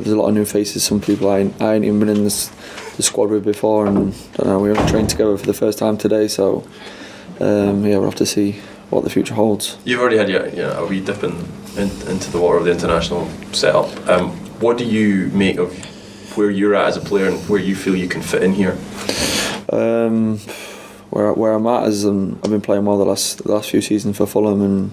there's a lot of new faces. Some people I ain't even been in the squad with before, and I don't know, we only trained together for the first time today. So we'll have to see what the future holds. You've already had a wee dip into the water of the international setup. What do you make of where you're at as a player and where you feel you can fit in here? Where I'm at is I've been playing well the last few seasons for Fulham, and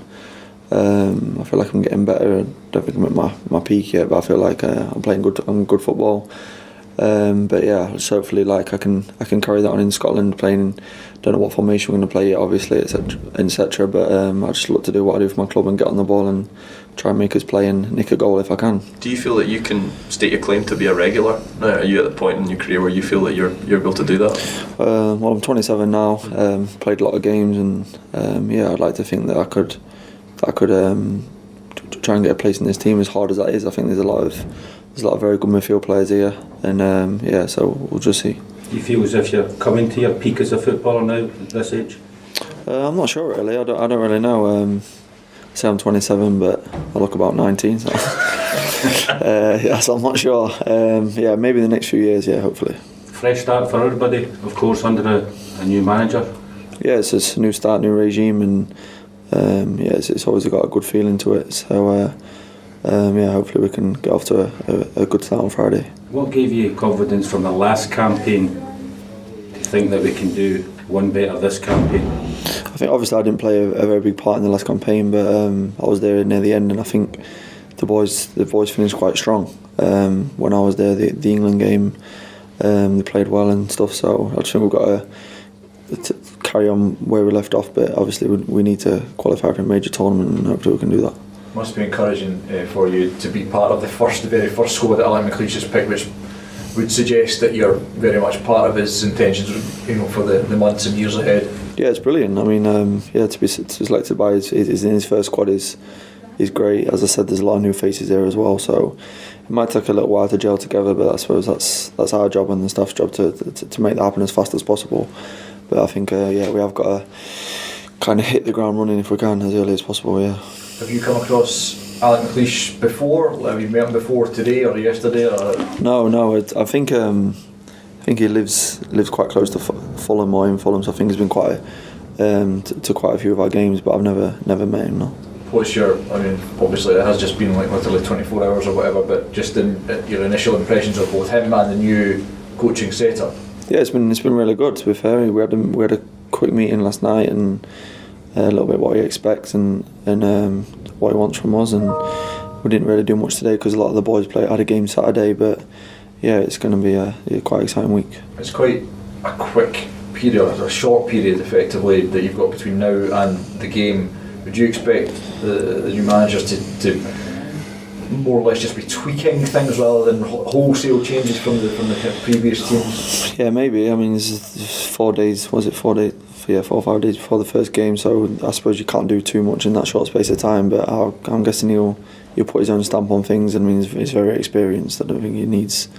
I feel like I'm getting better. I don't think I'm at my peak yet, but I feel like I'm playing good football. But yeah, just hopefully like I can carry that on in Scotland. Playing, don't know what formation we're going to play yet, obviously, etc. But I just look to do what I do for my club and get on the ball and try and make us play and nick a goal if I can. Do you feel that you can state your claim to be a regular? Now, are you at the point in your career where you feel that you're able to do that? Well, I'm 27 now. Played a lot of games, and I'd like to think that I could try and get a place in this team. As hard as that is, I think there's a lot of very good midfield players here, and so we'll just see. Do you feel as if you're coming to your peak as a footballer now at this age? I'm not sure really. I don't really know. I say I'm 27, but I look about 19. So, so I'm not sure. Maybe in the next few years. Yeah, hopefully. Fresh start for everybody, of course, under a new manager. Yeah, it's a new start, new regime, and it's always got a good feeling to it. So. Hopefully we can get off to a good start on Friday. What gave you confidence from the last campaign to think that we can do one better this campaign? I think obviously I didn't play a very big part in the last campaign, but I was there near the end, and I think the boys finished quite strong. When I was there, the England game, they played well and stuff. So I just think we've got to carry on where we left off, but obviously we need to qualify for a major tournament, and hopefully we can do that. Must be encouraging for you to be part of the very first squad that Alan Mcleish has picked, which would suggest that you're very much part of his intentions, for the months and years ahead. Yeah, it's brilliant. I mean, to be selected by is in his first squad is great. As I said, there's a lot of new faces there as well, so it might take a little while to gel together. But I suppose that's our job and the staff's job to make that happen as fast as possible. But I think we have got to kind of hit the ground running if we can as early as possible. Yeah. Have you come across Alan Mcleish before? Have you met him before today or yesterday? Or? No. I think he lives quite close to Fulham or in Fulham, so I think he's been quite to quite a few of our games, but I've never met him. No. What's obviously it has just been like literally 24 hours or whatever, but just your initial impressions of both him and the new coaching setup? Yeah, it's been really good. To be fair, we had a quick meeting last night and. A little bit what he expects and what he wants from us, and we didn't really do much today because a lot of the boys had a game Saturday, but it's going to be a quite exciting week. It's quite a quick period, a short period effectively that you've got between now and the game. Would you expect the new managers to more or less just be tweaking things rather than wholesale changes from the previous teams? Yeah, maybe. I mean, it's 4 days. Was it 4 days? 4 or 5 days before the first game, so I suppose you can't do too much in that short space of time, but I'm guessing he'll put his own stamp on things. I mean, he's very experienced. I don't think he needs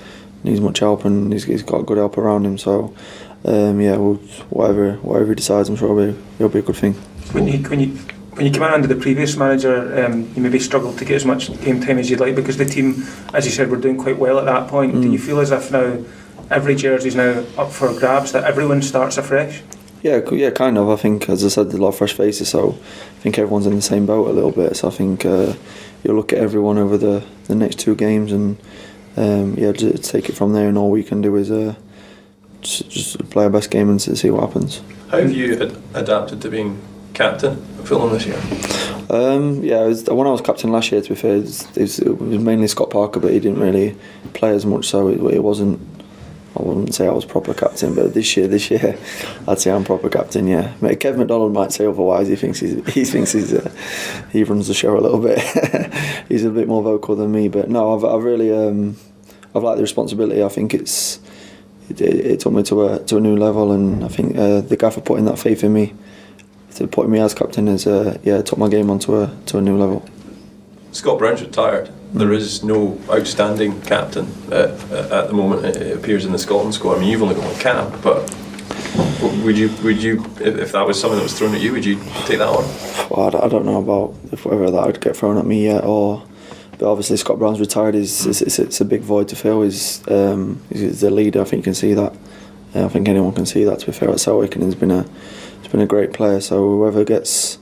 much help, and he's got good help around him, so whatever he decides, I'm sure it'll be a good thing. When you came in under the previous manager, you maybe struggled to get as much game time as you'd like because the team, as you said, were doing quite well at that point. Do you feel as if now every jersey's now up for grabs, that everyone starts afresh? Yeah, kind of. I think, as I said, there's a lot of fresh faces, so I think everyone's in the same boat a little bit. So I think you'll look at everyone over the next 2 games and just take it from there. And all we can do is just play our best game and see what happens. How have you adapted to being captain of Fulham this year? When I was captain last year, to be fair, it was mainly Scott Parker, but he didn't really play as much, so it wasn't. I wouldn't say I was proper captain, but this year, I'd say I'm proper captain. Yeah, Kev McDonald might say otherwise. He thinks he runs the show a little bit. He's a bit more vocal than me, but no, I've really I've liked the responsibility. I think it took me to a new level, and I think the gaffer putting that faith in me, to putting me as captain, took my game onto a new level. Scott Brown's retired. There is no outstanding captain at the moment. It appears in the Scotland squad. I mean, you've only got one cap, but would you, if that was something that was thrown at you, would you take that on? Well, I don't know about whether that would get thrown at me yet, or But obviously Scott Brown's retired. It's a big void to fill. He's the leader. I think you can see that. I think anyone can see that. To be fair, at Celtic, and he's been a great player. So whoever gets